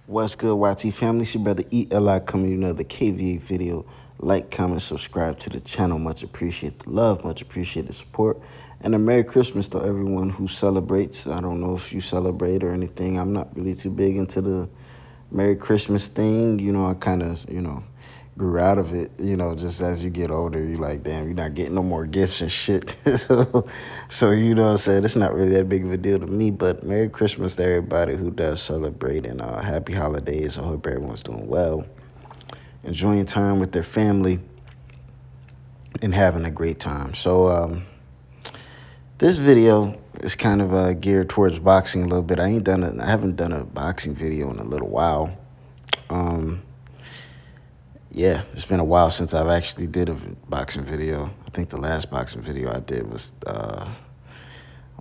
What's good, YT family? It's your brother ELI coming to another KVA video. Like, comment, subscribe to the channel. Much appreciate the love, much appreciate the support. And a Merry Christmas to everyone who celebrates. I don't know if you celebrate or anything. I'm not really too big into the Merry Christmas thing. I kind of, grew out of it. Just as you get older, you're like, damn, you're not getting no more gifts and shit. so you know what I'm saying? It's not really that big of a deal to me, but Merry Christmas to everybody who does celebrate, and happy holidays. I hope everyone's doing well, enjoying time with their family, and having a great time. So this video is kind of geared towards boxing a little bit. I haven't done a boxing video in a little while. Yeah, it's been a while since I've actually did a boxing video. I think the last boxing video I did was, I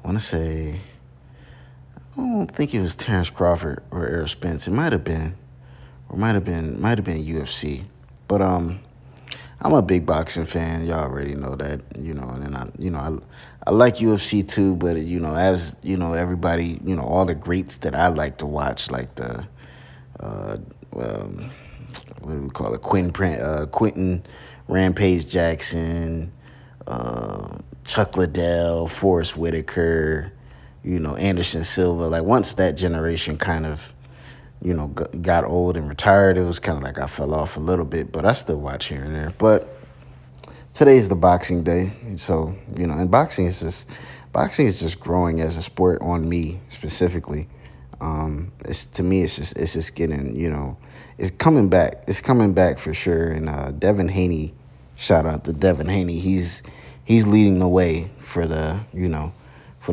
want to say, I don't think it was Terrence Crawford or Errol Spence. It might have been, or might have been UFC. But I'm a big boxing fan. Y'all already know that, and then I like UFC too. But as everybody, all the greats that I like to watch, like the what do we call it? Quentin Rampage Jackson, Chuck Liddell, Forrest Whitaker, Anderson Silva. Like, once that generation kind of, got old and retired, it was kind of like I fell off a little bit, but I still watch here and there. But today's the boxing day. So, and boxing is just growing as a sport on me specifically. To me, it's just getting, it's coming back. It's coming back for sure. And Devin Haney, shout out to Devin Haney. He's leading the way for the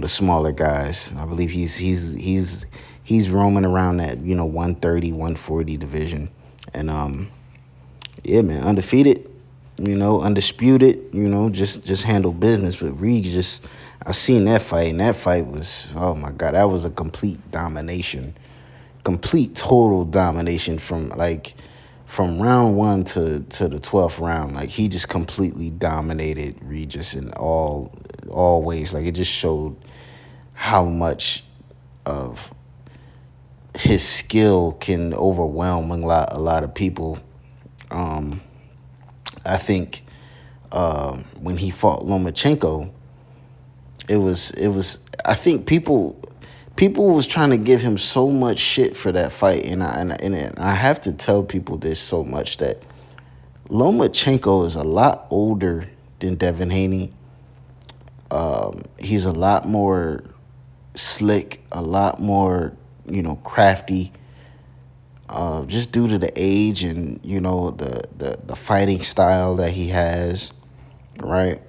smaller guys. I believe he's roaming around that 130, 140 division. And yeah, man, undefeated, undisputed, just handle business. But Reed I seen that fight, and that fight was, oh my God, that was a complete domination. Complete total domination from round one to the 12th round. Like, he just completely dominated Regis in all ways. Like, it just showed how much of his skill can overwhelm a lot of people. I think when he fought Lomachenko, it was I think people was trying to give him so much shit for that fight, and I have to tell people this so much, that Lomachenko is a lot older than Devin Haney. He's a lot more slick, a lot more crafty, just due to the age and the fighting style that he has, right?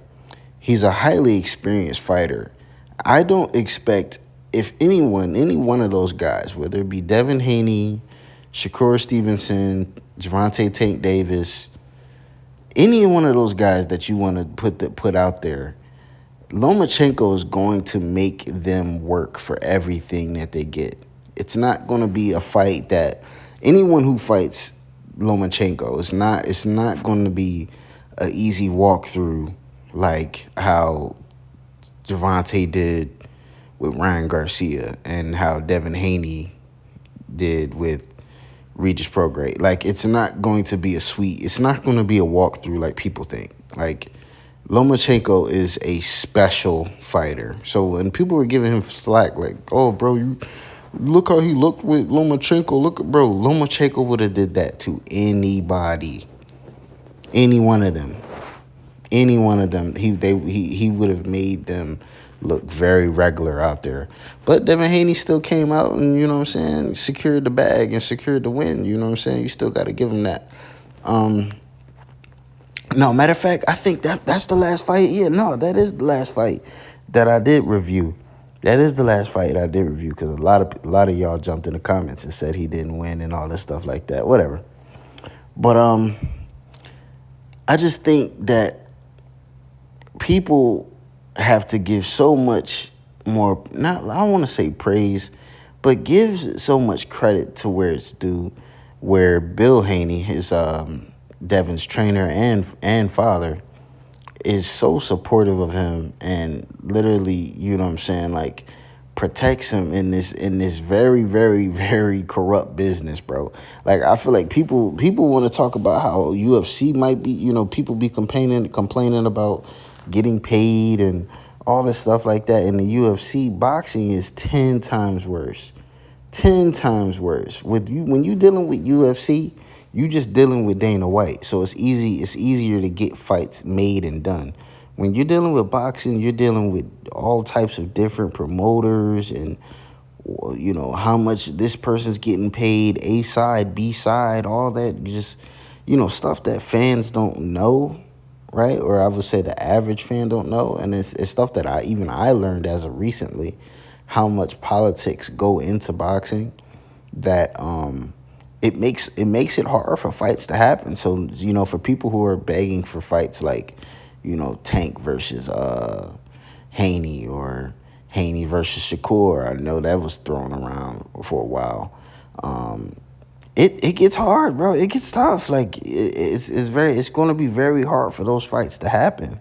He's a highly experienced fighter. I don't expect, if any one of those guys, whether it be Devin Haney, Shakur Stevenson, Gervonta Tank Davis, any one of those guys that you want to put out there, Lomachenko is going to make them work for everything that they get. It's not going to be a fight that anyone who fights Lomachenko, it's not going to be an easy walkthrough like how Gervonta did with Ryan Garcia and how Devin Haney did with Regis Prograis. Like, it's not going to be it's not going to be a walkthrough like people think. Like, Lomachenko is a special fighter. So when people were giving him slack, like, oh, bro, you look how he looked with Lomachenko. Look, bro, Lomachenko would have did that to anybody. Any one of them. He would have made them look very regular out there. But Devin Haney still came out and, secured the bag and secured the win. You still got to give him that. No, matter of fact, I think that's the last fight. Yeah, no, that is the last fight that I did review. That is the last fight I did review, because a lot of y'all jumped in the comments and said he didn't win and all this stuff like that. Whatever. But I just think that people have to give so much more, I don't want to say praise, but give so much credit to where it's due, where Bill Haney, his Devin's trainer and father, is so supportive of him and literally, like, protects him in this very, very, very corrupt business, bro. Like I feel like people want to talk about how UFC might be, people be complaining about getting paid and all this stuff like that. In the UFC, boxing is 10 times worse. 10 times worse. With you when you dealing with UFC, you just dealing with Dana White. So it's easy. It's easier to get fights made and done. When you're dealing with boxing, you're dealing with all types of different promoters and how much this person's getting paid, A side, B side, all that just stuff that fans don't know, right? Or I would say the average fan don't know, and it's stuff that I learned as of recently, how much politics go into boxing that it makes it hard for fights to happen. So for people who are begging for fights like Tank versus Haney or Haney versus Shakur, I know that was thrown around for a while. It gets hard, bro. It gets tough. Like it's going to be very hard for those fights to happen.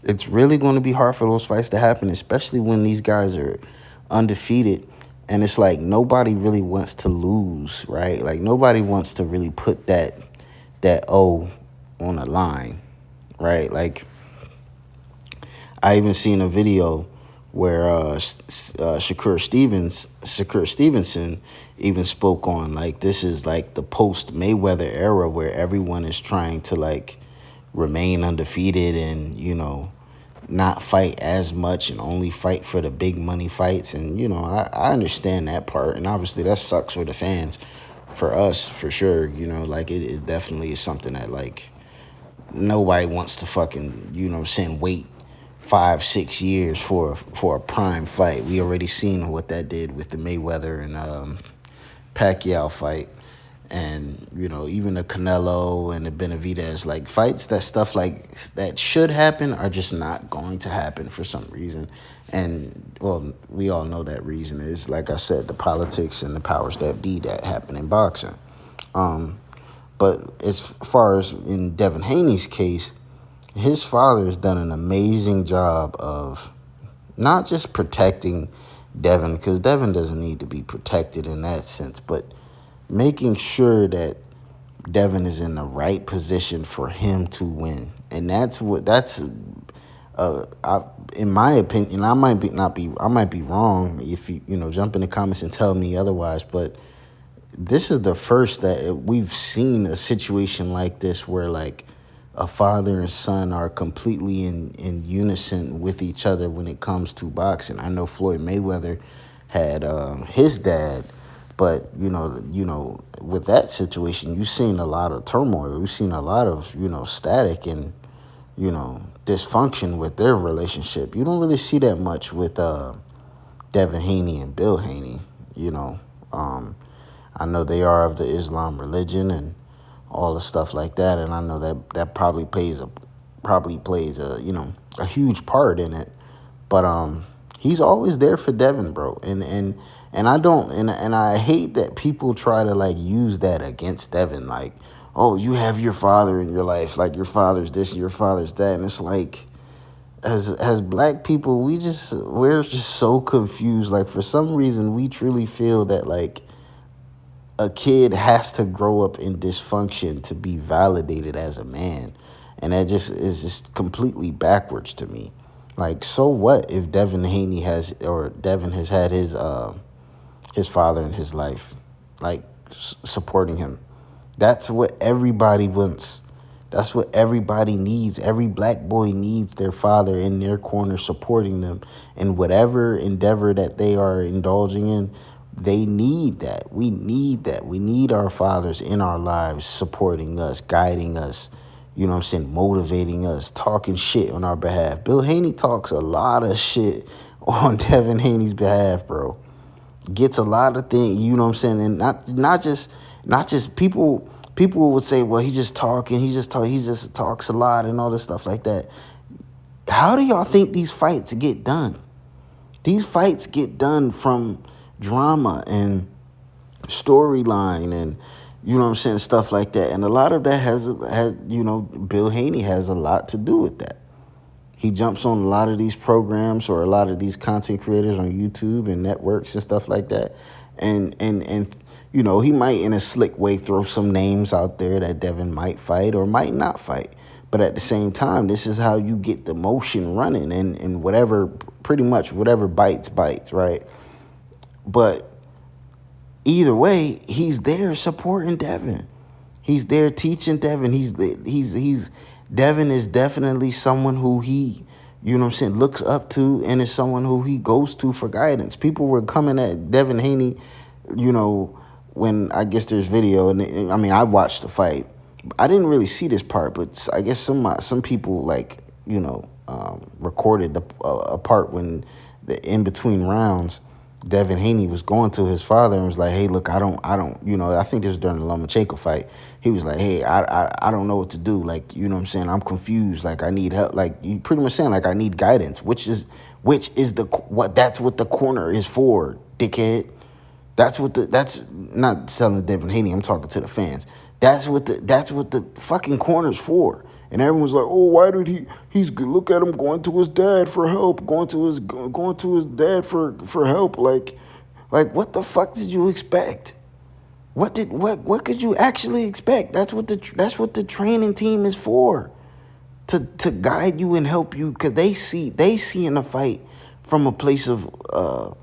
It's really going to be hard for those fights to happen, especially when these guys are undefeated. And it's like nobody really wants to lose, right? Like nobody wants to really put that O on the line, right? Like I even seen a video where Shakur Stevenson even spoke on like this is like the post Mayweather era where everyone is trying to like remain undefeated and not fight as much and only fight for the big money fights. And I understand that part, and obviously that sucks for the fans. For us, for sure, like it definitely is something that like nobody wants to fucking wait 5-6 years for a prime fight. We already seen what that did with the Mayweather and Pacquiao fight, and even the Canelo and the Benavidez, like fights, that stuff like that should happen are just not going to happen for some reason. And well, we all know that reason is, like I said, the politics and the powers that be that happen in boxing. But as far as in Devin Haney's case, his father has done an amazing job of not just protecting Devin, because Devin doesn't need to be protected in that sense, but making sure that Devin is in the right position for him to win. And in my opinion, I might be wrong. If you jump in the comments and tell me otherwise, but this is the first that we've seen a situation like this where like a father and son are completely in unison with each other when it comes to boxing. I know Floyd Mayweather had his dad, but with that situation, you've seen a lot of turmoil. You've seen a lot of static and dysfunction with their relationship. You don't really see that much with Devin Haney and Bill Haney. I know they are of the Islam religion and all the stuff like that, and I know that probably plays a huge part in it. But he's always there for Devin, bro, and I don't and I hate that people try to like use that against Devin, like, oh, you have your father in your life, like your father's this and your father's that, and it's like as black people, we're just so confused. Like for some reason, we truly feel that like a kid has to grow up in dysfunction to be validated as a man. And that just is just completely backwards to me. Like, so what if Devin has had his father in his life, like supporting him? That's what everybody wants. That's what everybody needs. Every black boy needs their father in their corner supporting them in whatever endeavor that they are indulging in. They need that. We need that. We need our fathers in our lives supporting us, guiding us, motivating us, talking shit on our behalf. Bill Haney talks a lot of shit on Devin Haney's behalf, bro. Gets a lot of things, and not just people would say, well, he just talks a lot and all this stuff like that. How do y'all think these fights get done? These fights get done from drama and storyline and stuff like that. And a lot of that has Bill Haney has a lot to do with that. He jumps on a lot of these programs or a lot of these content creators on YouTube and networks and stuff like that. And you know, he might in a slick way throw some names out there that Devin might fight or might not fight. But at the same time, this is how you get the motion running and whatever, pretty much whatever bites, right? But either way, he's there supporting Devin. He's there teaching Devin. He's Devin is definitely someone who he, you know what I'm saying, looks up to and is someone who he goes to for guidance. People were coming at Devin Haney, you know, when I guess there's video, and I mean, I watched the fight. I didn't really see this part, but I guess some people, like, you know, recorded a part when the in between rounds, Devin Haney was going to his father and was like, "Hey, look, I don't, you know, I think this was during the Lomachenko fight. He was like, "Hey, I don't know what to do. Like, you know what I'm saying? I'm confused. Like, I need help. Like, you pretty much saying like I need guidance, which is that's what the corner is for, dickhead. That's not telling Devin Haney. I'm talking to the fans. That's what the fucking corner's for." And everyone's like, "Oh, why did he's look at him going to his dad for help, going to his dad for help, like what the fuck did you expect? What could you actually expect? That's what the training team is for. To guide you and help you, cuz they see in the fight from a place of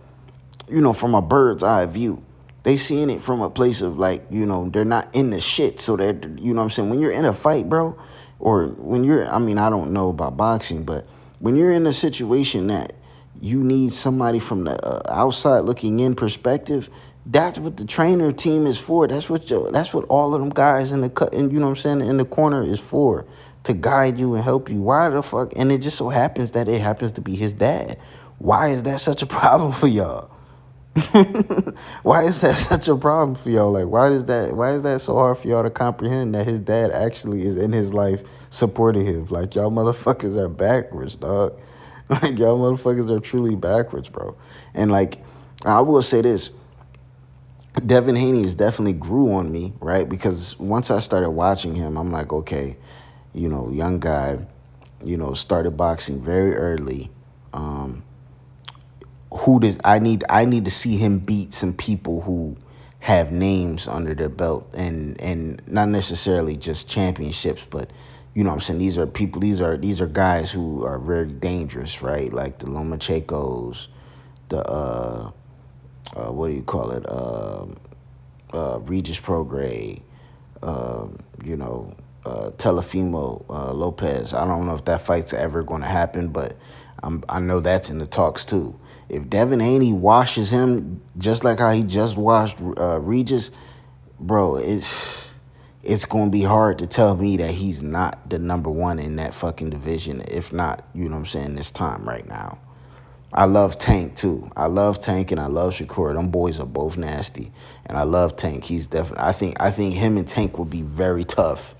you know, from a bird's eye view. They seeing it from a place of, like, you know, they're not in the shit. So they're, you know what I'm saying? When you're in a fight, bro, or when you're, I mean, I don't know about boxing, but when you're in a situation that you need somebody from the outside looking in perspective, that's what the trainer team is for. That's what all of them guys in the cut, and you know what I'm saying, in the corner is for, to guide you and help you. Why the fuck? And it just so happens that it happens to be his dad. Why is that such a problem for y'all? Why is that such a problem for y'all? Like, why is that so hard for y'all to comprehend that his dad actually is in his life supporting him? Like, y'all motherfuckers are backwards, dog. Like, y'all motherfuckers are truly backwards, bro. And, like, I will say this. Devin Haney has definitely grew on me, right? Because once I started watching him, I'm like, okay, you know, young guy, you know, started boxing very early. I need to see him beat some people who have names under their belt, and not necessarily just championships, but you know what I'm saying, these are guys who are very dangerous, right? Like the Lomachenkos, the what do you call it? Regis Prograis, you know, Telefimo Lopez. I don't know if that fight's ever going to happen, but I know that's in the talks too. If Devin Haney washes him just like how he just washed Regis, bro, it's going to be hard to tell me that he's not the number one in that fucking division. If not, you know what I'm saying, this time right now. I love Tank too. I love Tank and I love Shakur. Them boys are both nasty, and I love Tank. He's definitely. I think him and Tank would be very tough.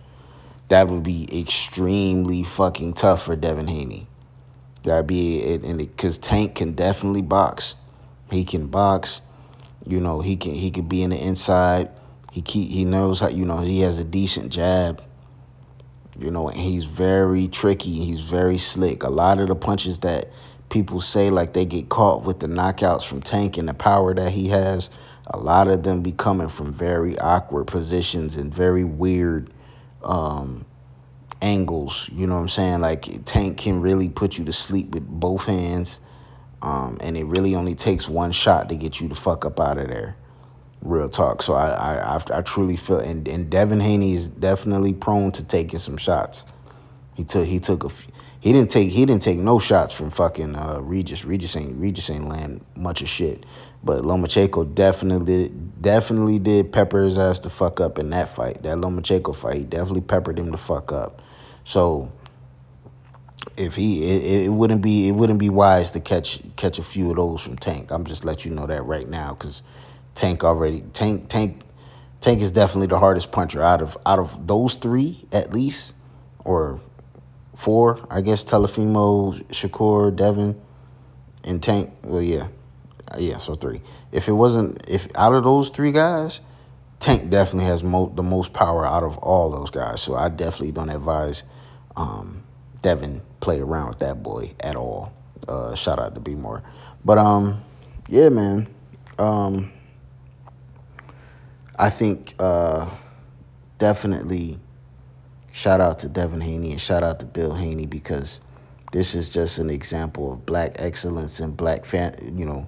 That would be extremely fucking tough for Devin Haney. That'd be it, and because Tank can definitely box. He can box. You know, he could be in the inside. He knows how. You know, he has a decent jab. You know, and he's very tricky. He's very slick. A lot of the punches that people say, like, they get caught with the knockouts from Tank and the power that he has, a lot of them be coming from very awkward positions and very weird angles. You know what I'm saying? Like, Tank can really put you to sleep with both hands, and it really only takes one shot to get you the fuck up out of there. Real talk. So I truly feel, and Devin Haney is definitely prone to taking some shots. He didn't take no shots from fucking Regis. Regis ain't land much of shit. But Lomachenko definitely did pepper his ass the fuck up in that fight. That Lomachenko fight, he definitely peppered him the fuck up. So if it wouldn't be wise to catch a few of those from Tank. I'm just let you know that right now, because Tank is definitely the hardest puncher out of those three, at least, or four, I guess. Telefimo, Shakur, Devin, and Tank. Well, yeah, so three. If out of those three guys, Tank definitely has the most power out of all those guys. So I definitely don't advise Devin play around with that boy at all. Shout out to B More. But yeah, man. Um, I think definitely shout out to Devin Haney and shout out to Bill Haney because this is just an example of black excellence and black father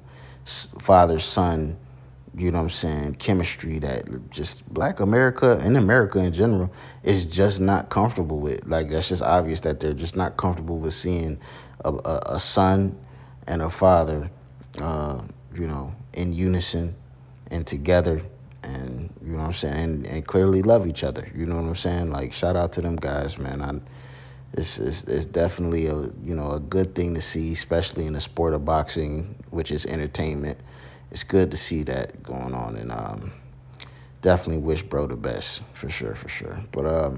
son, you know what I'm saying, chemistry that just black America and America in general is just not comfortable with. Like, that's just obvious that they're just not comfortable with seeing a son and a father, in unison and together, and you know what I'm saying, and clearly love each other. You know what I'm saying? Like, shout out to them guys, man. It's definitely a good thing to see, especially in the sport of boxing, which is entertainment. It's good to see that going on, and definitely wish bro the best for sure, for sure. But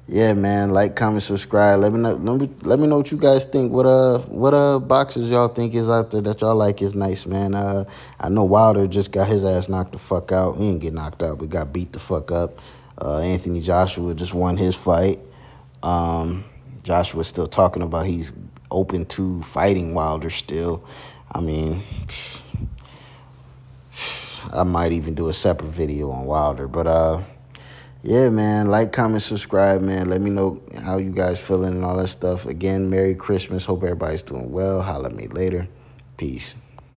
yeah, man, like, comment, subscribe. Let me know what you guys think. What boxers y'all think is out there that y'all like is nice, man. I know Wilder just got his ass knocked the fuck out. He didn't get knocked out, but got beat the fuck up. Anthony Joshua just won his fight. Joshua's still talking about he's open to fighting Wilder still. I mean, I might even do a separate video on Wilder, but yeah, man, like, comment, subscribe, man. Let me know how you guys feeling and all that stuff. Again, Merry Christmas. Hope everybody's doing well. Holla at me later. Peace.